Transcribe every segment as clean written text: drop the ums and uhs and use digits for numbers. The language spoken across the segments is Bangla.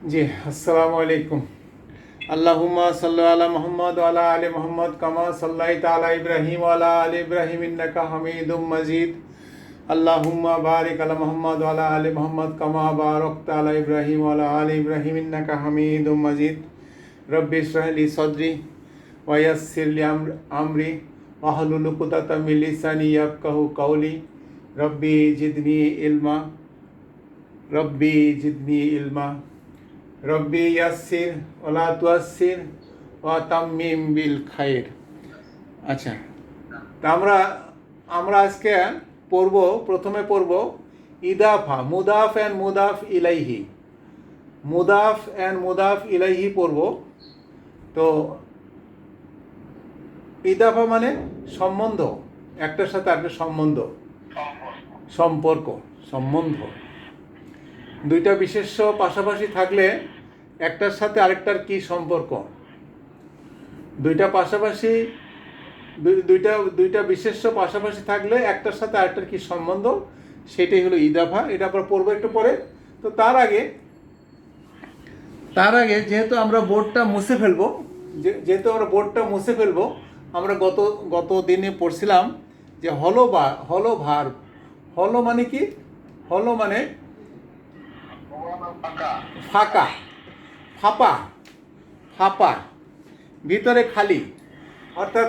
জি, আসসালামু আলাইকুম। আল্লাহুম্মা সাল্লি আলা মুহাম্মদ ওয়া আলা আলি মুহাম্মদ কামা সাল্লাইতা আলা ইব্রাহিম ওয়া আলা আলি ইব্রাহিম ইন্নাকা হামিদুম মাজিদ। আল্লাহুম্মা বারিক আলা মুহাম্মদ ওয়া আলা আলি মুহাম্মদ কামা বারাকতা আলা ইব্রাহিম ওয়া আলা আলি ইব্রাহিম ইন্নাকা হামিদুম মাজিদ। রব্বি ইশরাহ লি সাদরি ওয়া ইয়াসসির লি আমরি ওয়াহলুল উকদাতাম মিন লিসানি ইয়াফকাহু কাওলি। রব্বি জিদনি ইলমা রব্বি জিদনি ইলমা রব্বি ইয়াসসির ওয়ালা তুয়াসসির ওয়া তাম্মিম বিল খাইর। আচ্ছা, তা আমরা আজকে প্রথমে পড়ব ইদাফা, মুদাফ অ্যান্ড মুদাফ ইলাইহি। মুদাফ অ্যান্ড মুদাফ ইলাইহি পড়ব। তো ইদাফা মানে সম্বন্ধ, একটার সাথে আরেকটা সম্পর্ক, সম্বন্ধ। দুইটা বিশেষ্য পাশাপাশি থাকলে একটার সাথে আরেকটার কি সম্পর্ক, দুইটা বিশেষ্য পাশাপাশি থাকলে একটার সাথে আরেকটার কি সম্বন্ধ, সেটাই হলো ইদাফা। এটা আমরা পড়বো একটু পরে। তো তার আগে যেহেতু আমরা বোর্ডটা মুছে ফেলবো, আমরা গত দিনে পড়ছিলাম যে হলো ভার্ব। হলো মানে কি? হলো মানে ফাঁকা, ফাঁপা, ভিতরে খালি। অর্থাৎ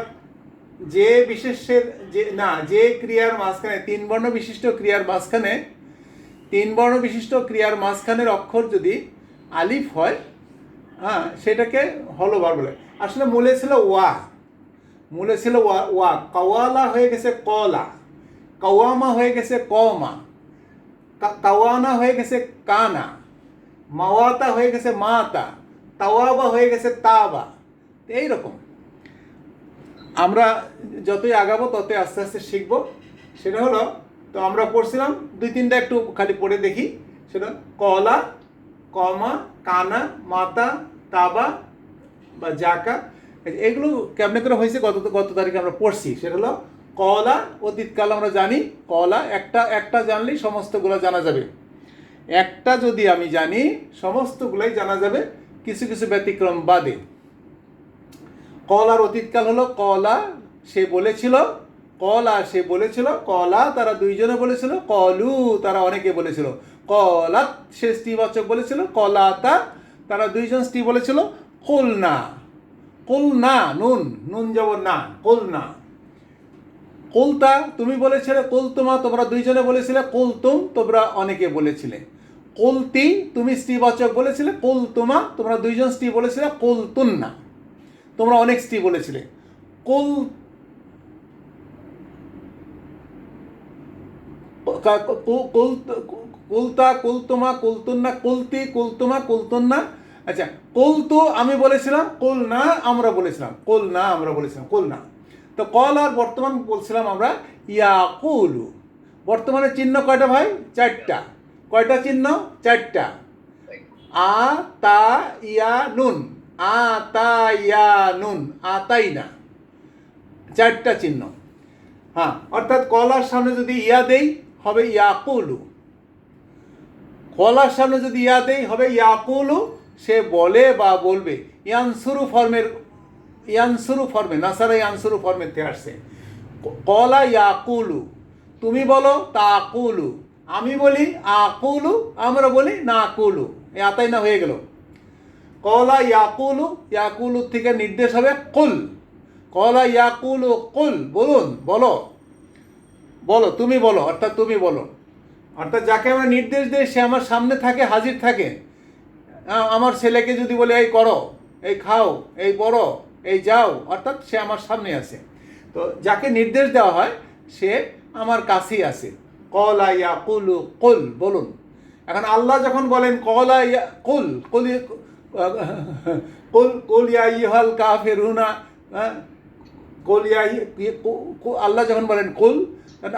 যে ক্রিয়ার মাঝখানে তিন বর্ণ বিশিষ্ট ক্রিয়ার মাঝখানের অক্ষর যদি আলিফ হয়, হ্যাঁ, সেটাকে হলো ভার্ব বলে। আসলে মূলে ছিল ওয়া। কাওয়ালা হয়ে গেছে কলা, কাওয়ামা হয়ে গেছে কমা, কাওয়ানা হয়ে গেছে কানা, মাওয়াতা হয়ে গেছে মাতা, তাওয়াবা হয়ে গেছে তাবা। এইরকম আমরা যতই আগাবো ততই আস্তে আস্তে শিখবো। সেটা হলো, তো আমরা পড়ছিলাম দুই তিনটা, একটু খালি পড়ে দেখি। সেটা কলা, কমা, কানা, মাতা, তাবা বা জাকা। এগুলো কেমনে করে হয়েছে গত তারিখে আমরা পড়ছি। সেটা হলো কলা অতীতকাল আমরা জানি। কলা একটা জানলেই সমস্তগুলো জানা যাবে। একটা যদি আমি জানি সমস্তগুলাই জানা যাবে, কিছু কিছু ব্যতিক্রম বাদে। কলার অতীতকাল হলো কলা সে বলেছিল, কলা তারা দুইজনে বলেছিল, কলু তারা অনেকে বলেছিল, কলাত সে স্ত্রীবাচক বলেছিল, কলাতা তারা দুইজন স্ত্রী বলেছিল, কুলনা নুন জবর না, কুলনা। কুলতা তুমি বলেছিলে, কুলতুমা তোমরা দুইজনে বলেছিলে, কুলতুম তোমরা অনেকে বলেছিলে, কুলতি তুমি স্ত্রীবাচক বলেছিলে, কুলতুমা তোমরা দুইজন স্ত্রী বলেছিলে, কুলতুন্না তোমরা অনেক স্ত্রী বলেছিলে। কুলতা, কুলতুমা, কুলতুন্না, কুলতি, কুলতুমা, কুলতুন্না। আচ্ছা, কুলতু আমি বলেছিলাম, কুলনা আমরা বলেছিলাম, কুলনা। তো কল আর বর্তমান বলছিলাম আমরা ইয়াকুলু। বর্তমানের চিহ্ন কয়টা ভাই? চারটা। কয়টা চিহ্ন? চারটা। আ তা ইয়া নুন, আতাইনা, চারটা চিহ্ন। হ্যাঁ, অর্থাৎ কলার সামনে যদি ইয়া দেই হবে ইয়াকুলু, কলার সামনে যদি ইয়া দেই হবে ইয়াকুলু, সে বলে বা বলবে। ইয়ানসুরু ফর্মে নাসারা ইয়ানসুরু ফর্মের থেকে আসছে। কলা ইয়াকুলু, তুমি বলো তাকুলু, আমি বলি আকুলু, আমরা বলি নাকুলু। এই আতাই না হয়ে গেল। কলা ইয়াকুলু থেকে নির্দেশ হবে কুল। কলা ইয়াকুলু কুল, বলো তুমি বলো, অর্থাৎ তুমি বলো। অর্থাৎ যাকে আমরা নির্দেশ দিই সে আমার সামনে থাকে, হাজির থাকে। আমার ছেলেকে যদি বলে এই করো, এই খাও, এই পড়ো, এই যাও, অর্থাৎ সে আমার সামনে আছে। তো যাকে নির্দেশ দেওয়া হয় সে আমার কাছেই আছে। কলা ইয়াকুলু কুল, বলুন। এখন আল্লাহ যখন বলেন কলা ইয়া কুল, কুল ইয়া আইয়ুহাল কাফিরুনা, আল্লাহ যখন বলেন কুল,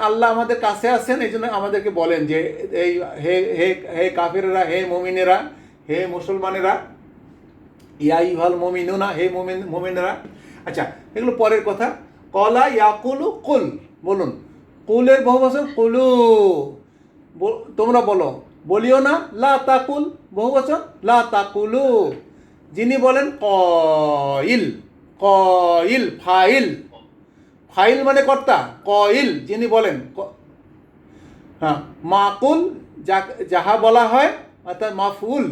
আল্লাহ আমাদের কাছে আছেন, এই জন্য আমাদেরকে বলেন যে এই হে কাফিরেরা, হে মুমিনেরা, হে মুসলমানেরা, ইয়া আইয়ুহাল মুমিনুনা, হে মুমিনেরা। আচ্ছা, এগুলো পরের কথা। কলা ইয়াকুলু কুল, বলুন। কুলের বহুবচন কুলু, তোমরা বলো। বলিও না, লা তাকুল বহুবচন, লা তাকুলু, যিনি বলেন কইল, কইল ফাইল, ফাইল মানে কর্তা, কইল যিনি বলেন, হ্যাঁ মাকুল যাহা বলা হয় অর্থাৎ মাফুল,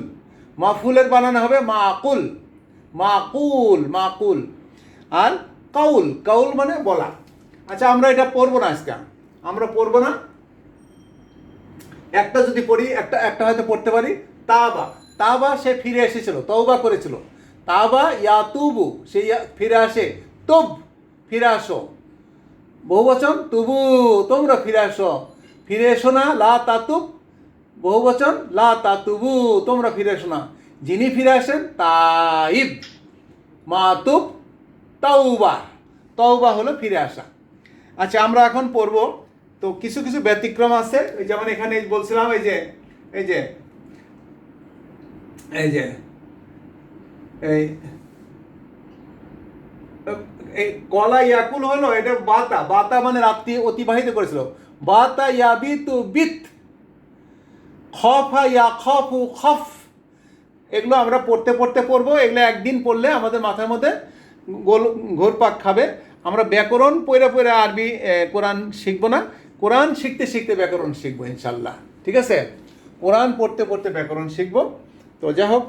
মাফুলের বানানো হবে মাকুল, মাকুল মাকুল। আর কাউল, কাউল মানে বলা। আচ্ছা আমরা এটা পড়বো না আজকে, আমরা পড়বো না, একটা যদি পড়ি, একটা একটা হয়তো পড়তে পারি। তাবা, তাবা সে ফিরে এসেছিল, তওবা করেছিল। তাবা ইয়াতুবু, সে ফিরে আসে। তুব ফিরে আসো, বহুবচন, তুবু তোমরা ফিরে আসো। ফিরে এসো না, লা তাতুব বহুবচন, লা তাতুবু তোমরা ফিরে এসো না। যিনি ফিরে আসেন তাইব, মাতুব তাওবা, তওবা হলো ফিরে আসা। আচ্ছা আমরা এখন পড়ব, তো কিছু কিছু ব্যতিক্রম আছে, যেমন এখানে বলছিলাম এই যে এই যে এই যে এই এই কলা ইয়াকুল হলো, এটা বাতা, বাতা মানে রাত্রি অতিবাহিত করেছিল, বাতা ইয়াবিতু বিত, খফা ইয়া খফু খফ। এগুলো আমরা পড়তে পড়তে পড়বো, এগুলো একদিন পড়লে আমাদের মাথার মধ্যে ঘোরপাক খাবে। আমরা ব্যাকরণ পড়ে পড়ে আরবি কোরআন শিখবো না, কোরআন শিখতে শিখতে ব্যাকরণ শিখবো ইনশাল্লাহ, ঠিক আছে? কোরআন পড়তে পড়তে ব্যাকরণ শিখবো। তো যাই হোক,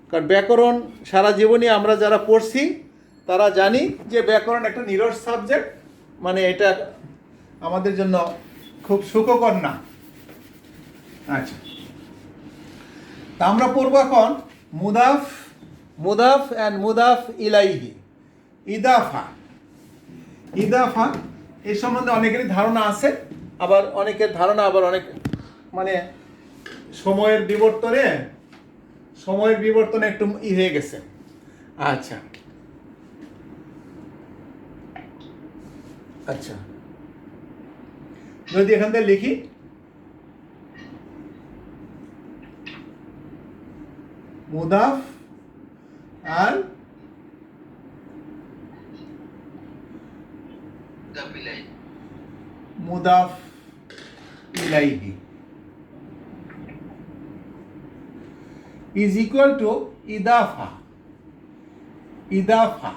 কারণ ব্যাকরণ সারা জীবনই আমরা যারা পড়ছি তারা জানি যে ব্যাকরণ একটা নিরস সাবজেক্ট, মানে এটা আমাদের জন্য খুব সুখকর না। আচ্ছা, তা আমরা পড়বো এখন মুদাফ, মুদাফ অ্যান্ড মুদাফ ইলাইহি, ইদাফা। ইদাফা এই সম্বন্ধে অনেকেরই ধারণা আছে, আবার অনেকের ধারণা আবার অনেক মানে সময়ের বিবর্তনে একটু হয়ে গেছে। আচ্ছা আচ্ছা, যদি এখান থেকে লিখি মুদাফ আর মুদাফ ইলাইহি is equal to ইদাফা, ইদাফা,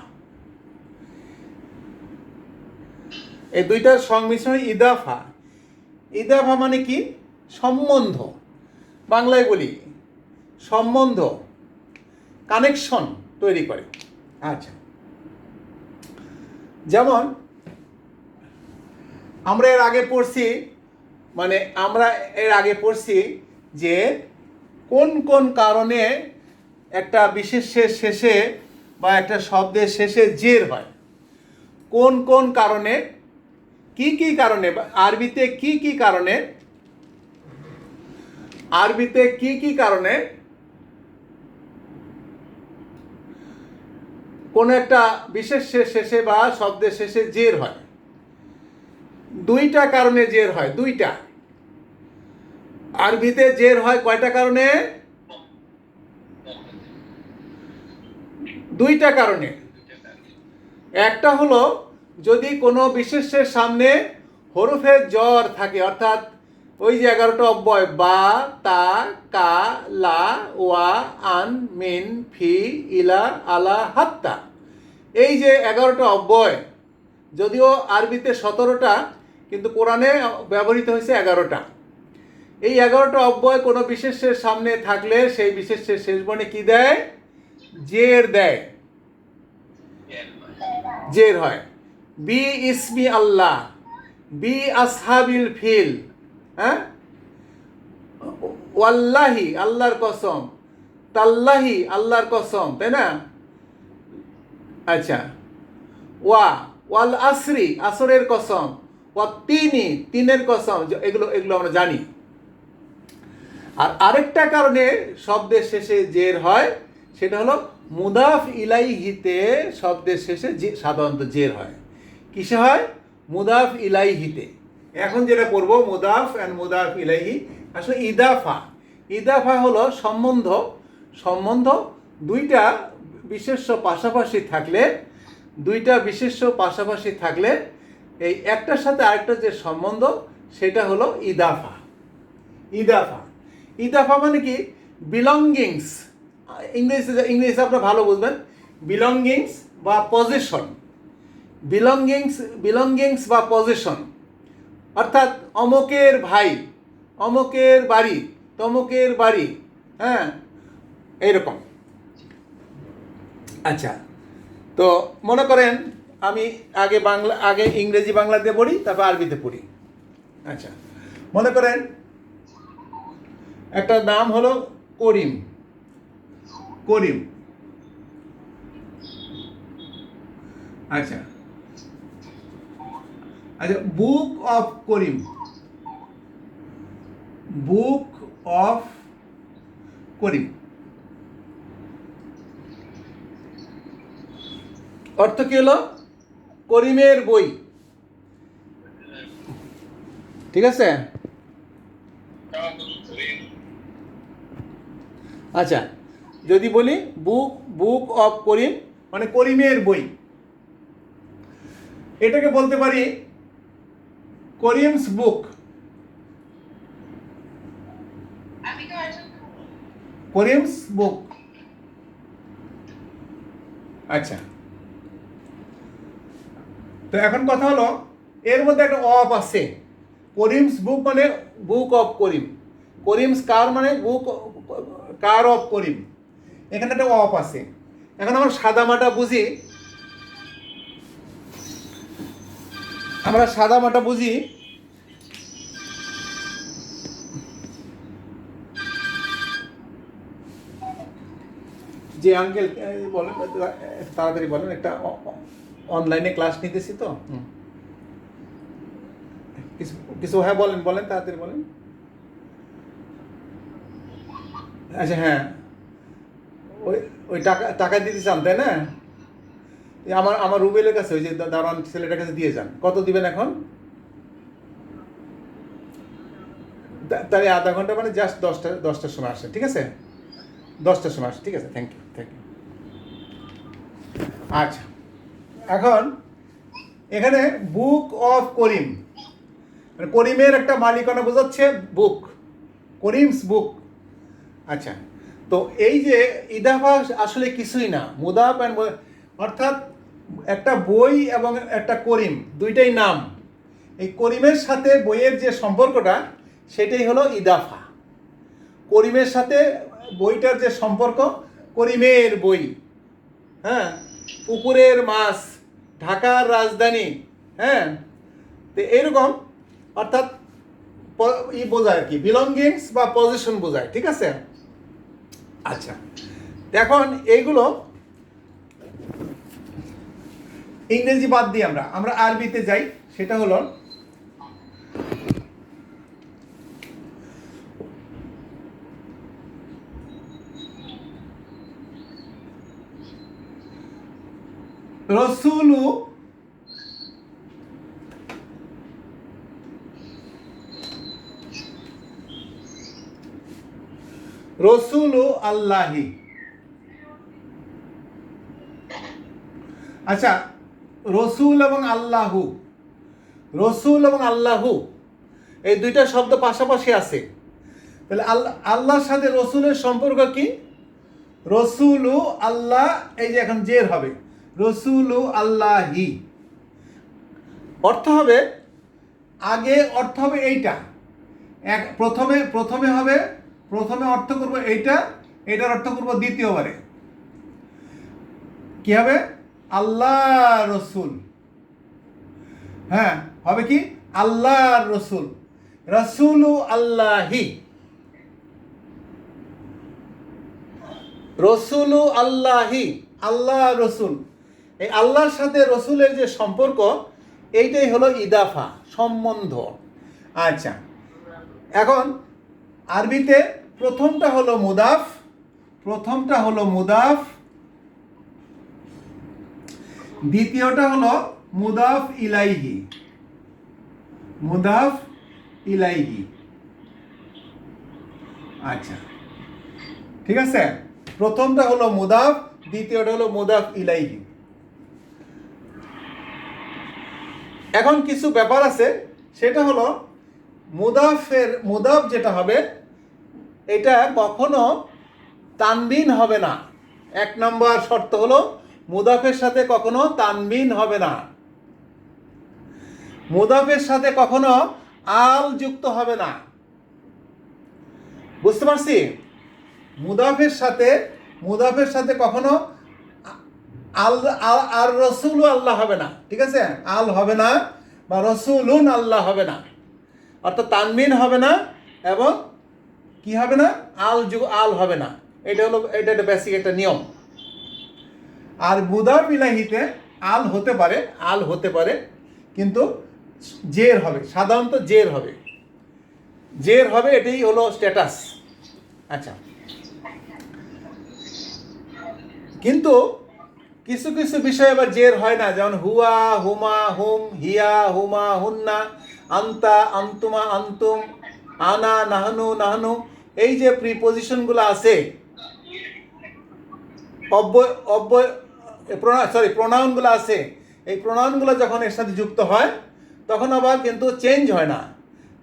এই দুইটার সংমিশ্রণ ইদাফা। ইদাফা মানে কি? সম্বন্ধ, বাংলায় বলি সম্বন্ধ, কানেকশন তৈরি করে। আচ্ছা, যেমন আমরা এর আগে পড়ছি যে কোন কোন কারণে একটা বিশেষ্যের শেষে বা একটা শব্দের শেষে জের হয়, কোন কোন কারণে, কি কি কারণে, আরবিতে কি কি কারণে, আরবিতে কি কি কারণে কোন একটা বিশেষ্যের শেষে বা শব্দের শেষে জের হয়। দুইটা কারণে জের হয়, দুইটা। আরবিতে জের হয় কয়টা কারণে? দুইটা কারণে। একটা হলো যদি কোনো বিশেষ্যের সামনে হরফের জ্বর থাকে, অর্থাৎ ওই যে 11টা অব্যয় বা, তা, কা, লা, ওয়া, আন, মিন, ফি, ইলা, আলা, হাত্তা, এই যে 11টা অব্যয়, যদিও আরবিতে 17টা কিন্তু কোরআনে ব্যবহৃত হয়েছে 11টা। এই 11টা অব্যয় কোনো বিশেষ্যের সামনে থাকলে সেই বিশেষ্যের শেষ বর্ণে কি দেয়? জের দেয়, জের হয়। বি ইসমি আল্লাহ, বি আসহাবিল ফিল, হ্যাঁ, ওয়াল্লাহি আল্লাহর কসম, তাল্লাহি আল্লাহর কসম, তাই না? আচ্ছা, ওয়াল আসরি আসরের কসম, ওয়া তিনি তিনের কসম, এগুলো আমরা জানি। আর আরেকটা কারণে শব্দের শেষে জের হয়, সেটা হলো মুদাফ ইলাইহিতে শব্দের শেষে সাধারণত জের হয়। কিসে হয়? মুদাফ ইলাইহিতে। এখন যেটা পড়বো মুদাফ অ্যান্ড মুদাফ ইলাইহি, আসলে ইদাফা। ইদাফা হলো সম্বন্ধ, সম্বন্ধ দুইটা বিশেষ্য পাশাপাশি থাকলে, দুইটা বিশেষ্য পাশাপাশি থাকলে এই একটার সাথে আরেকটা যে সম্বন্ধ সেটা হলো ইদাফা। ইদাফা, ইদাফা মানে কি বিলঙ্গিংস, ইংরেজি আপনারা ভালো বুঝবেন, বিলঙ্গিংস বা পজিশন, বিলঙ্গিংস বা পজিশন, অর্থাৎ অমকের ভাই, অমকের বাড়ি, তমকের বাড়ি, হ্যাঁ এইরকম। আচ্ছা, তো মনে করেন আমি আগে ইংরেজি বাংলাতে পড়ি, তারপর আরবিতে পড়ি। আচ্ছা, মনে করেন একটা নাম হলো করিম, করিম। আচ্ছা আচ্ছা, book of Karim, book of করিম অর্থ কি হলো? করিমের বই, ঠিক আছে? আচ্ছা, যদি বলি বুক অফ করিম মানে করিমের বই, এটাকে বলতে পারি করিমস বুক, করিমস বুক। আচ্ছা, তো এখন কথা হলো এর মধ্যে একটা অফ আছে। করিমস বুক মানে বুক অফ করিম, করিমস কার মানে বুক কার অফ করিম, এখানে একটা অফ আছে। এখন আমরা সাদামাটা বুঝি, যে আঙ্কেল বলেন, তাড়াতাড়ি বলেন, একটা অনলাইনে ক্লাস নিতেছি তো, কিছু কিছু হ্যাঁ বলেন তাড়াতাড়ি বলেন। আচ্ছা হ্যাঁ, ওই ওই টাকা দিতে চান তাই না? আমার রুবেলের কাছে, ওই যে দারোয়ান ছেলেটার কাছে দিয়ে যান। কত দিবেন এখন? তাহলে আধা ঘন্টা মানে জাস্ট 10টার সময় আসেন, ঠিক আছে? 10টার সময় আসেন, ঠিক আছে? Thank you. আচ্ছা, এখন এখানে বুক অফ করিম, করিমের একটা মালিকানা বোঝাচ্ছে বুক, করিমস বুক। আচ্ছা, তো এই যে ইদাফা আসলে কিছুই না, মুদাফ অ্যান্ড, অর্থাৎ একটা বই এবং একটা করিম দুইটাই নাম, এই করিমের সাথে বইয়ের যে সম্পর্কটা সেটাই হলো ইদাফা। করিমের সাথে বইটার যে সম্পর্ক, করিমের বই, হ্যাঁ, পুকুরের মাছ, ঢাকার রাজধানী, হ্যাঁ, তো এইরকম, অর্থাৎ বোঝায় আর কি, বিলঙ্গিংস বা পজিশন বোঝায়, ঠিক আছে? আচ্ছা, এখন এইগুলো ইংরেজি বাদ দিয়ে আমরা আরবিতে যাই। সেটা হলো রসুলু আল্লাহি। আচ্ছা, রসুল এবং আল্লাহু, এই দুইটা শব্দ পাশাপাশি আছে, তাহলে আল্লাহর সাথে রসুলের সম্পর্ক কি? রসুলু আল্লাহ, এই যে এখন জের হবে, রসুলু আল্লাহি। অর্থ হবে, আগে অর্থ হবে এইটা, প্রথমে অর্থ করব এইটা, এটার অর্থ করব দ্বিতীয়বারে, কি হবে? আল্লাহ রসুল, হ্যাঁ হবে কি? আল্লাহ রসুল, রসুলু আল্লাহি, রসুলু আল্লাহি, আল্লাহ রসুল। এই আল্লাহর সাথে রসুলের যে সম্পর্ক, এইটাই হলো ইদাফা, সম্বন্ধ। আচ্ছা, এখন আরবিতে প্রথমটা হলো মুদাফ, দ্বিতীয়টা হলো মুদাফ ইলাইহি। আচ্ছা, ঠিক আছে? প্রথমটা হলো মুদাফ, দ্বিতীয়টা হলো মুদাফ ইলাইহি। এখন কিছু ব্যাপার আছে, সেটা হলো মুদাফ যেটা হবে, এটা কখনো তানবিন হবে না। 1 নম্বর শর্ত হলো মুদাফের সাথে কখনো তানবিন হবে না, মুদাফের সাথে কখনো আল যুক্ত হবে না। বুঝতে পারছি? মুদাফের সাথে কখনো আর রসুল আল্লাহ হবে না, ঠিক আছে? আল হবে না বা রসুলুন আল্লাহ হবে না, অর্থাৎ তানবিন হবে না এবং কি হবে না, আল হবে না। এটা একটা বেসিক একটা নিয়ম। আর মুদাফ ইলাইহিতে আল হতে পারে কিন্তু জের হবে, সাধারণত জের হবে, এটাই হলো স্ট্যাটাস। আচ্ছা, কিন্তু কিছু কিছু বিষয় আবার জের হয় না, যেমন হুয়া, হুমা, হুম, হিয়া, হুমা, হুন্না, আন্তা, আন্তুমা, আন্তুম, আনা, নাহনু, নাহনু, এই যে প্রিপোজিশনগুলো আছে, প্রোনাউনগুলো আছে, এই প্রোনাউনগুলো যখন এর সাথে যুক্ত হয় তখন আবার কিন্তু চেঞ্জ হয় না,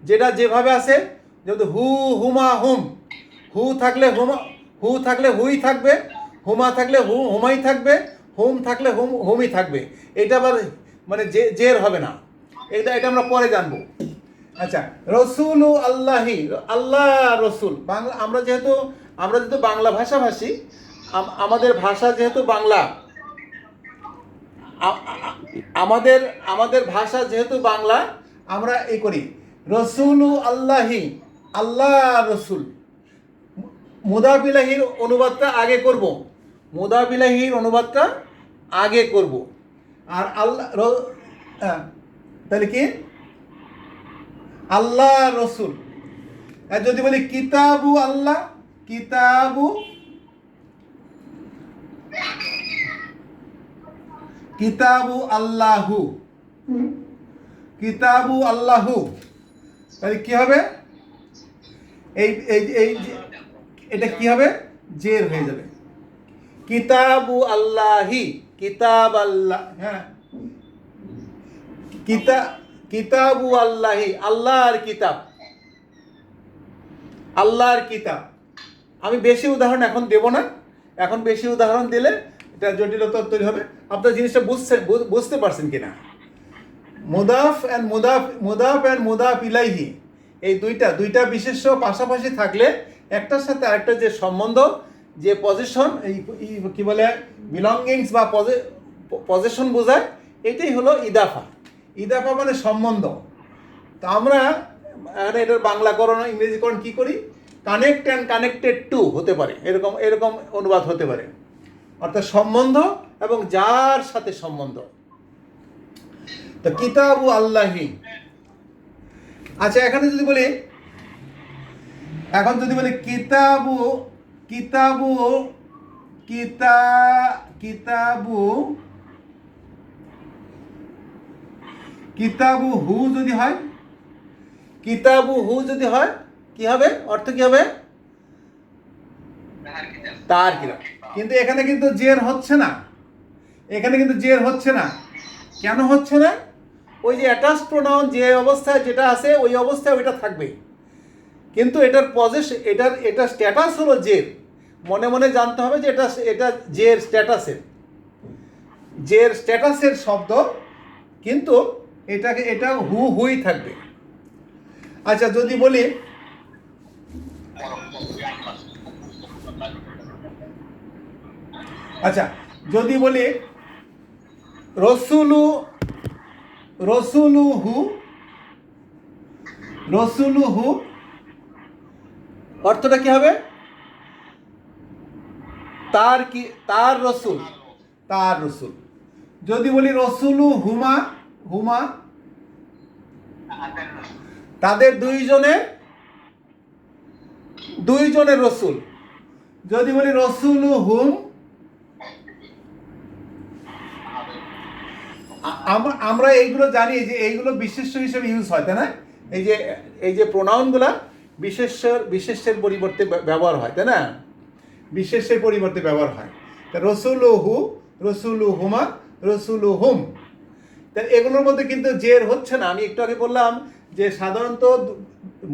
যেটা যেভাবে আছে। যেহেতু হু, হুমা, হুম, হু থাকলে হুই থাকবে, হুমা থাকলে হুমাই থাকবে, হুম থাকলে হুমই থাকবে। এটা আবার মানে জের হবে না। এটা আমরা পরে জানবো। আচ্ছা, রসুল আল্লাহি, আল্লাহ রসুল, বাংলা আমরা যেহেতু বাংলা ভাষাভাষী, আমাদের ভাষা যেহেতু বাংলা, আমাদের ভাষা যেহেতু বাংলা, আমরা এই করি রসুল আল্লাহি, আল্লাহ রসুল। মুদাফ ইলাইহির অনুবাদটা আগে করব, আর আল্লাহ তাহলে কি আল্লাহ রসুল। আর যদি বলি কিতাবু আল্লাহ, কিতাবু আল্লাহু, তাহলে কি হবে? এটা কি হবে? জের হয়ে যাবে। কিতাবু আল্লাহি, কিতাব আল্লাহ, হ্যাঁ, কিতাবু আল্লাহি, আল্লাহর কিতাব। আমি বেশি উদাহরণ এখন দেব না, এখন বেশি উদাহরণ দিলে এটা জটিলতা তৈরি হবে। আপনার জিনিসটা বুঝতে পারছেন কিনা? মুদাফ অ্যান্ড মুদাফ ইলাইহি, এই দুইটা বিশেষ্য পাশাপাশি থাকলে একটার সাথে আরেকটা যে সম্বন্ধ, যে পজিশন, এই কি বলে বিলঙ্গিংস বা পজিশন বোঝায়, এটাই হলো ইদাফা মানে সম্বন্ধ। তো আমরা এখানে এটার বাংলাকরণ ইংরেজিকরণ কি করি? কানেক্ট অ্যান্ড কানেক্টেড টু হতে পারে, এরকম অনুবাদ হতে পারে, অর্থাৎ সম্বন্ধ এবং যার সাথে সম্বন্ধ। তো কিতাবু আল্লাহি। আচ্ছা, এখানে যদি বলি কিতাবু হু যদি হয়, কি হবে? অর্থ কি হবে? তার কিতাব। কিন্তু এখানে কিন্তু জের হচ্ছে না, কেন হচ্ছে না? ওই যে অ্যাটাচ প্রোনাউন যে অবস্থায় যেটা আছে ওই অবস্থায় ওইটা থাকবে, কিন্তু এটার স্ট্যাটাস হলো জের। মনে মনে জানতে হবে যে এটা জের স্ট্যাটাসের শব্দ, কিন্তু এটা হুই থাকবে। আচ্ছা, যদি বলি রসুলুহু, অর্থটা কি হবে? তার রসুল। যদি বলি রসুলু হুমা, তাদের দুইজনের রসুল। যদি বলি রসুলু হুম, আমরা এইগুলো জানি যে এইগুলো বিশেষ্য হিসেবে ইউজ হয়, তাই না? এই যে প্রোনাউনগুলা বিশেষ্যের পরিবর্তে ব্যবহার হয়, তাই না? বিশেষ্যের পরিবর্তে ব্যবহার হয়। তা রসুলুহু, রসুলুহুমা, রসুলুহুম, তা এগুলোর মধ্যে কিন্তু জের হচ্ছে না। আমি একটু আগে বললাম যে সাধারণত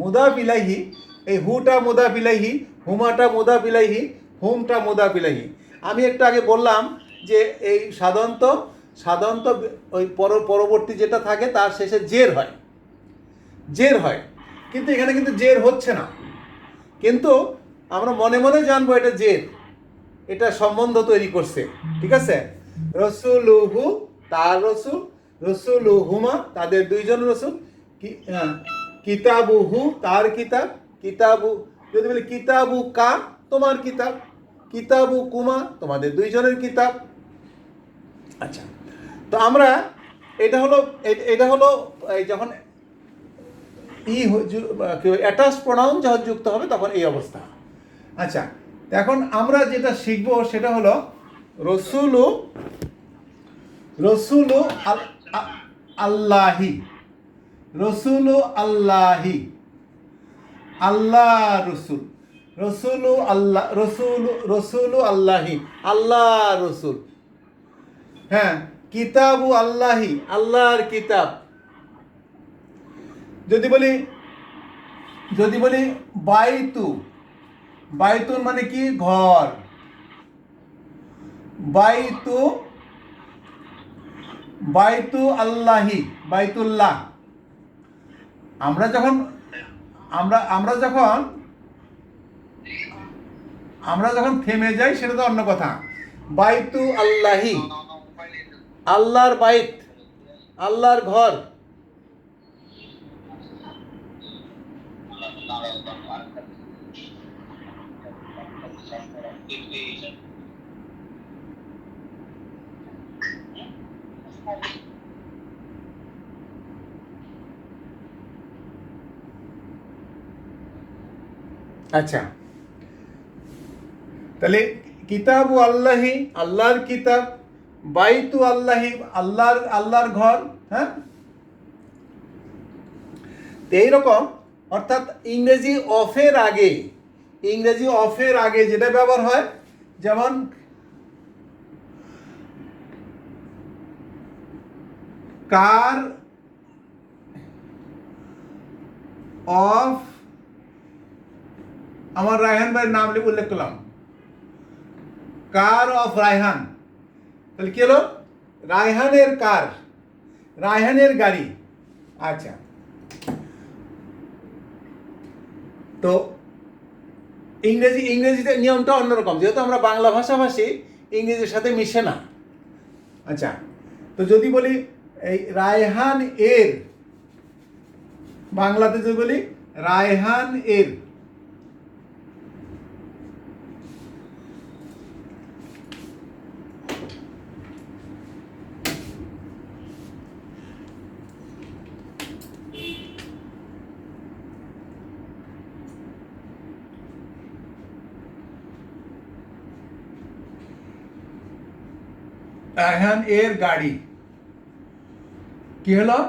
মুদাফ ইলাইহি এই হুটা মুদাফ ইলাইহি, হুমাটা মুদাফ ইলাইহি, হুমটা মুদাফ ইলাইহি। আমি একটু আগে বললাম যে এই সাধারণত ওই পরবর্তী যেটা থাকে তার শেষে জের হয়, কিন্তু এখানে কিন্তু জের হচ্ছে না, কিন্তু আমরা মনে মনে জানবো এটা জের, এটা সম্বন্ধ তৈরি করছে। ঠিক আছে, রসুলুহু তার রসুল, রসুলুহুমা তাদের দুইজন রসুল, কিতাবুহু তার কিতাব, কিতাবু যদি বলি কিতাবু কা তোমার কিতাব, কিতাবু কুমা তোমাদের দুইজনের কিতাব। আচ্ছা, তো আমরা এটা হলো এই যখন অ্যাটাচ প্রোনাউন যখন যুক্ত হবে তখন এই অবস্থা। আচ্ছা, এখন আমরা যেটা শিখব সেটা হলো রসুলু আল্লাহি, রসুলু আল্লাহি, আল্লাহ রসুল, রসুলু আল্লাহি, আল্লাহ রসুল। হ্যাঁ, কিতাবু আল্লাহি, আল্লাহর কিতাব। যদি বলি বাইতুন মানে কি ঘর, বাইতু আল্লাহি, বাইতুল্লাহ। আমরা যখন থেমে যাই সেটা তো অন্য কথা। বাইতু আল্লাহি, আল্লাহর বাইত, আল্লাহর ঘর। আচ্ছা, তাহলে কিতাবু আল্লাহি, আল্লাহর কিতাব, বাইতু আল্লাহি, আল্লাহর ঘর। হ্যাঁ, এইরকম, অর্থাৎ ইংরেজি অফের আগে যেটা ব্যবহার হয়, যেমন কার অফ, আমার রায়হান ভাইয়ের নাম উল্লেখ করলাম, কার অফ রায়হান, তাহলে কি হলো? রায়হানের কার, রায়হানের গাড়ি। আচ্ছা, তো ইংরেজিতে নিয়মটা অন্যরকম, যেহেতু আমরা বাংলা ভাষাভাষী, ইংরেজির সাথে মিশে না। আচ্ছা, তো যদি বলি এই রায়হান এর, বাংলাতে যদি বলি রায়হান এর, রায়হান এর গাড়ি কি হলো?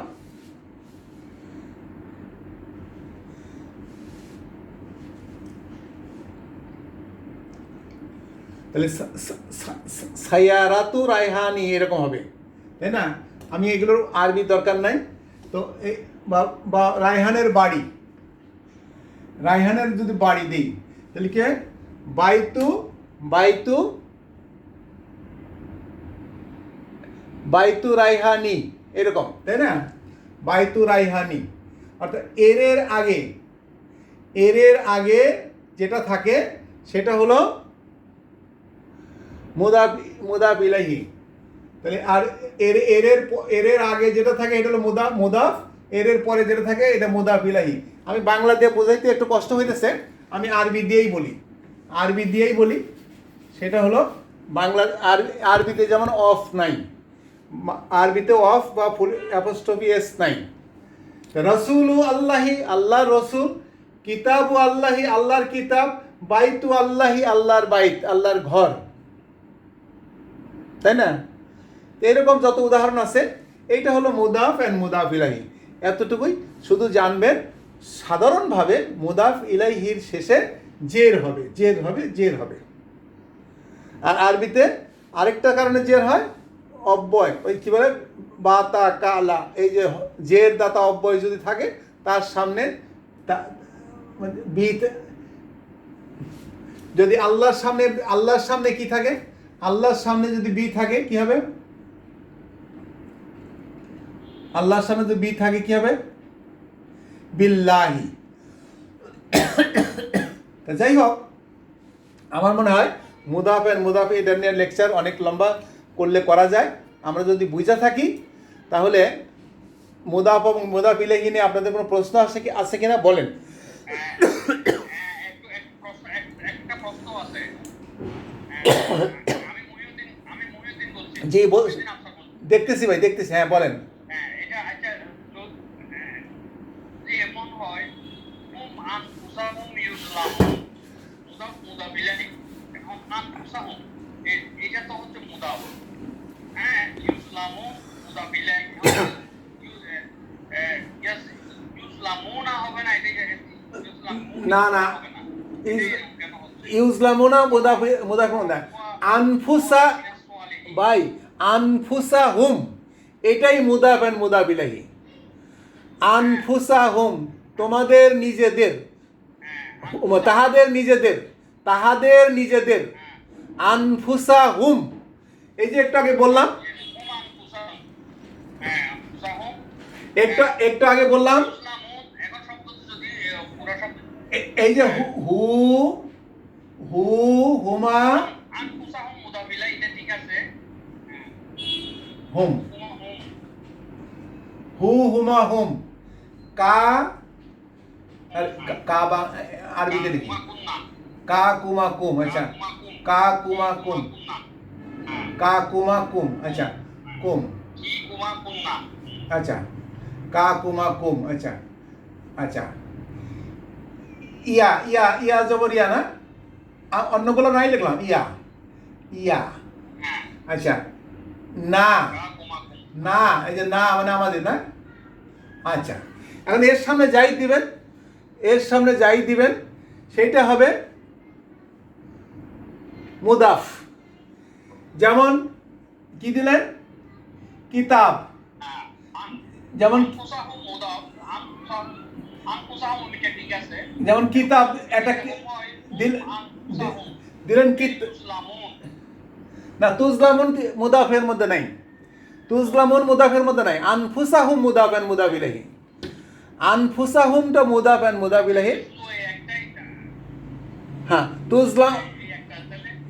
তাহলে সায়ারাতু রায়হানি এরকম হবে, তাই না? আমি এগুলোর আরবি দরকার নাই। তো বা রায়হানের বাড়ি, রায়হানের যদি বাড়ি দিই তাহলে কি হয়? বাইতু রায়হানি এরকম, তাই না? বাইতু রায়হানি। অর্থাৎ এর আগে যেটা থাকে সেটা হলো মুদাফ ইলাইহি। তাহলে আর এর আগে যেটা থাকে এটা হলো মুদাফ, এর পরে যেটা থাকে এটা মুদাফ ইলাইহি। আমি বাংলা দিয়ে বোঝাইতে একটু কষ্ট হইতেছে, আমি আরবি দিয়েই বলি। সেটা হলো বাংলা, আরবিতে যেমন অফ নাই, আরবিতে অফ বা ফুল অ্যাপোস্ট্রফি এস নাই। রসুলু আল্লাহি, আল্লাহর রসুল, কিতাবু আল্লাহি, আল্লাহর কিতাব, বাইতু আল্লাহি, আল্লাহর বাইত, আল্লাহর ঘর, তাই না? এরকম যত উদাহরণ আছে, এইটা হলো মুদাফ অ্যান্ড মুদাফ ইলাইহি। এতটুকুই শুধু জানবেন, সাধারণভাবে মুদাফ ইলাইহির শেষে জের হবে। আর আরবিতে আরেকটা কারণে জের হয়, অব্যয়, ওই কি বলে বাতা কালা, এই যে জের দাতা অব্যয় যদি থাকে তার সামনে বি, যদি আল্লাহর সামনে কি থাকে, আল্লাহর সামনে যদি বি থাকে কি হবে, আল্লাহর সামনে যদি বি থাকে কি হবে, বিল্লাহি। যাই হোক, আমার মনে হয় মুদাফ এটা নিয়ে লেকচার অনেক লম্বা করলে করা যায়। আমরা যদি বুঝা থাকি তাহলে মুদাফ এবং মুদাফ ইলাইহি নিয়ে আপনাদের কোনো প্রশ্ন আছে কিনা বলেন। জি দেখতেছি ভাই, দেখতেছি, হ্যাঁ বলেন। এটা তো হচ্ছে মুদাফ, ইউসলামু মুদাফ ইলাইহি, ইউসলামুনা হবে না, এটা না ইউসলামুনা মুদাফ আনফুসা ভাই, আনফুসাহুম এটাই মুদাফ এন্ড মুদাফ ইলাইহি। আনফুসাহুম তোমাদের নিজেদের, তাহাদের নিজেদের আনফুসাহুম, এই যে একটু আগে বললাম, একটু আগে বললাম, এই যে হুমা হুম, হুমা হুম, আরবিতে লিখি কা কুমা কুম, আচ্ছা কা কুমা কুম, আচ্ছা কুম, আচ্ছা কা কুমা কুম, আচ্ছা ইয়া জবর ইয়া না, অন্যগুলো নাই লিখলাম, ইয়া আচ্ছা না, এই যে না মানে আমাদের না, আচ্ছা এখন এর সামনে যাই দিবেন সেইটা হবে মুদাফ। যেমন কি দিলেন, কিতাব, যেমন কিতাব একটা দিলেন না, তুজলামুন মুদাফের মধ্যে নাই, আনফুসাহুম মুদাফ এন্ড মুদাফ ইলাইহি, আনফুসাহুমটা মুদাফ এন্ড মুদাফ ইলাইহি। হ্যাঁ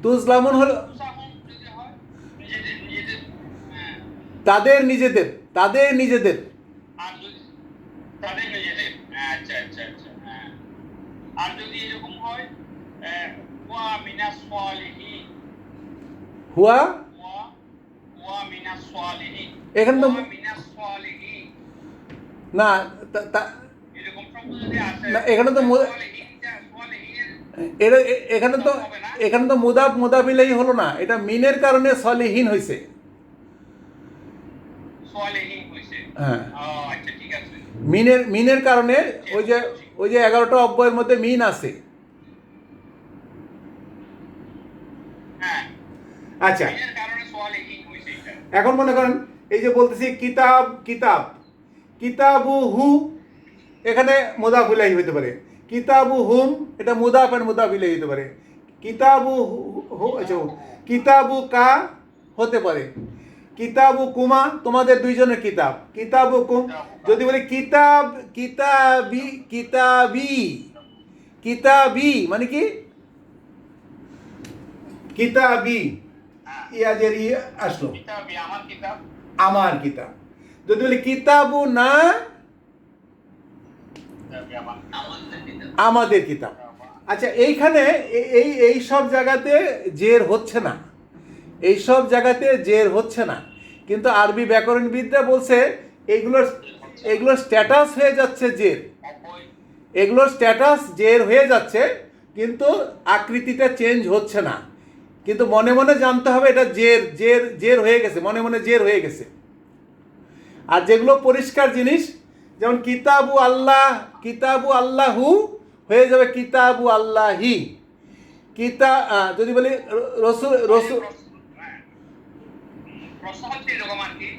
তুজলামুন হলো তাদের নিজেদের, আর যদি এরকম হয় ওয়া মিনাস সালিহিন, হুয়া মিনাস সালিহিন, এখানে তো মিনাস সালিহিন না, এরকম শব্দ যদি আসে না, এখানে তো মুদাফ ইলাইহি হলো না, এটা মিনের কারণে সলিহিন হইছে। হ্যাঁ আচ্ছা ঠিক আছে, মিনের কারণে ওই যে 11টা অব্যয়ের মধ্যে মিন আছে। আচ্ছা এখন মনে করেন এই যে বলতেছি কিতাবু হু, এখানে মুদাফ ইলাইহি হইতে পারে, কিতাবু হুম এটা মুদাফ এন্ড মুদাফ ইলাইহি হতে পারে, কিতাবু কা হতে পারে, কিতাবু কুমা তোমাদের দুইজনের কিতাবু কুম। যদি বলি কিতাবি মানে কি, কিতাবি ইয়াজের আসলো, আমার কিতাব। যদি বলি কিতাবু না, আমাদের কিতাব। আচ্ছা এইখানে এই সব জায়গাতে জের হচ্ছে না, কিন্তু আরবি ব্যাকরণবিদরা বলছে এগুলোর স্ট্যাটাস হয়ে যাচ্ছে জের হয়ে যাচ্ছে, কিন্তু আকৃতিটা চেঞ্জ হচ্ছে না। কিন্তু মনে মনে জানতে হবে এটা জের হয়ে গেছে, মনে জের হয়ে গেছে। আর যেগুলো পরিষ্কার জিনিস, যেমন কিতাবু আল্লাহু হয়ে যাবে কিতাবু আল্লাহি। যদি বলি রসুল প্রশ্ন হচ্ছে এরকম আর কি,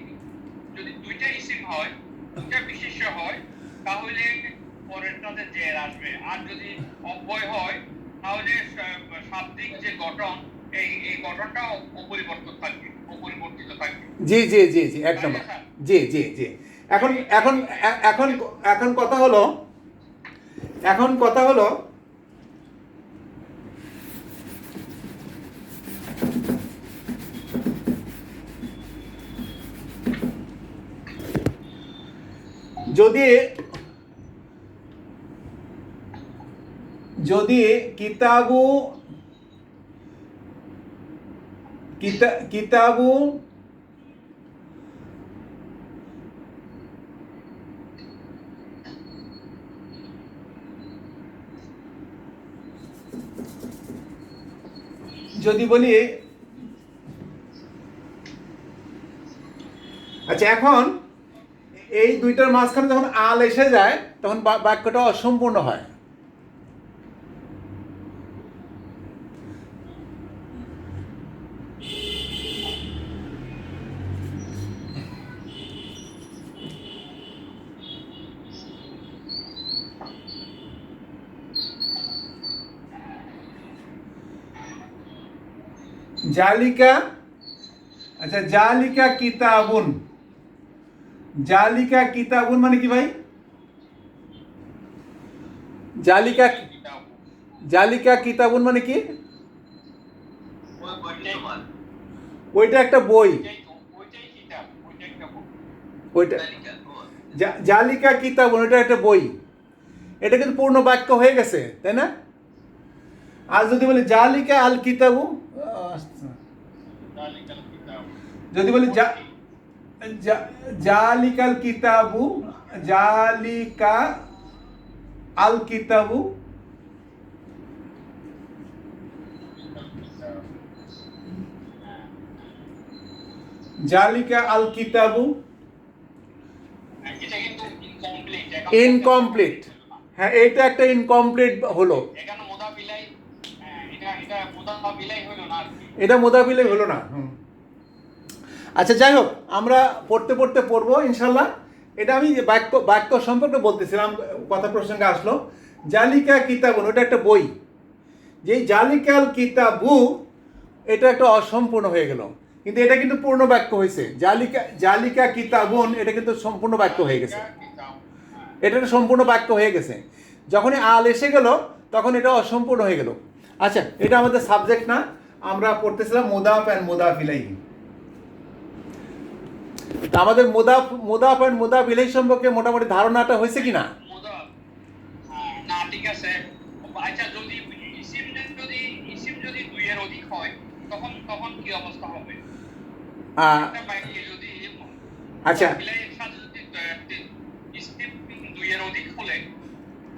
যদি দুইটা ইসিম হয়, দুইটা বিশেষ্য হয়, তাহলে পরেরটাতে জের আসবে। আর যদি অব্যয় হয় তাহলে শাব্দিক যে গঠন এই গঠনটা অপরিবর্তিত থাকবে। জি জি জি জি একদম। তাই না স্যার? জি জি জি। এখন এখন এখন এখন কথা হলো, এখন কথা হলো যদি যদি কিতাবু কিতাবু যদি বলি, আচ্ছা এখন এই দুইটার মাঝখানে যখন আল এসে যায় তখন বাক্যটা অসম্পূর্ণ হয়। জালিকা, আচ্ছা জালিকা কিতাবুন, জালিকা কিতাবুন মানে কি ভাই? জালিকা জালিকা কিতাবুন মানে কি? ওইটা একটা বই, ওইটাই কিতাব, ওইটা একটা book। ওইটা জালিকা কিতাবুন, ওইটা একটা বই। এটা কিন্তু পূর্ণ বাক্য হয়ে গেছে, তাই না? আর যদি বলি জালিকা আল কিতাবু, যালিকাল কিতাব। যদি বলি জালিকাল কিতাবু, জালিকা আল কিতাবু, জালিকা আল কিতাবু এটা কিন্তু ইনকমপ্লিট। ইনকমপ্লিট। হ্যাঁ এটা একটা ইনকমপ্লিট হলো, এখানে মুদাফিলাই, এটা মুদাফিলাই হলো না আর কি। এটা মোদাবিলাই হলো না। আচ্ছা যাই হোক, আমরা পড়তে পড়তে পড়বো ইনশাল্লাহ। এটা আমি যে বাক্য বাক্য সম্পর্কে বলতেছিলাম, কথা প্রসঙ্গে আসলো। জালিকা কিতাবুন ওটা একটা বই, যেই জালিকাল কিতাবু এটা একটা অসম্পূর্ণ হয়ে গেল, কিন্তু এটা কিন্তু পূর্ণ বাক্য হয়েছে। জালিকা জালিকা কিতাবুন এটা কিন্তু সম্পূর্ণ বাক্য হয়ে গেছে, এটা একটা সম্পূর্ণ বাক্য হয়ে গেছে। যখনই আল এসে গেল তখন এটা অসম্পূর্ণ হয়ে গেল। আচ্ছা এটা আমাদের সাবজেক্ট না, আমরা পড়তেছিলাম মুদাফ অ্যান্ড মুদাফ ইলাইহি। তা আমাদের মুদাফ অ্যান্ড মুদাফ ইলাইহি সম্পর্কে মোটামুটি ধারণাটা হয়েছে কি না? মুদাফ, না ঠিক আছে। আচ্ছা যদি ইসিম যদি দুইয়ের অধিক হয় তখন তখন কি অবস্থা হবে? একটা বাক্যে যদি আচ্ছা মুদাফিলাইয়ের সাথে যদি ইসিম দুইয়ের অধিক হলে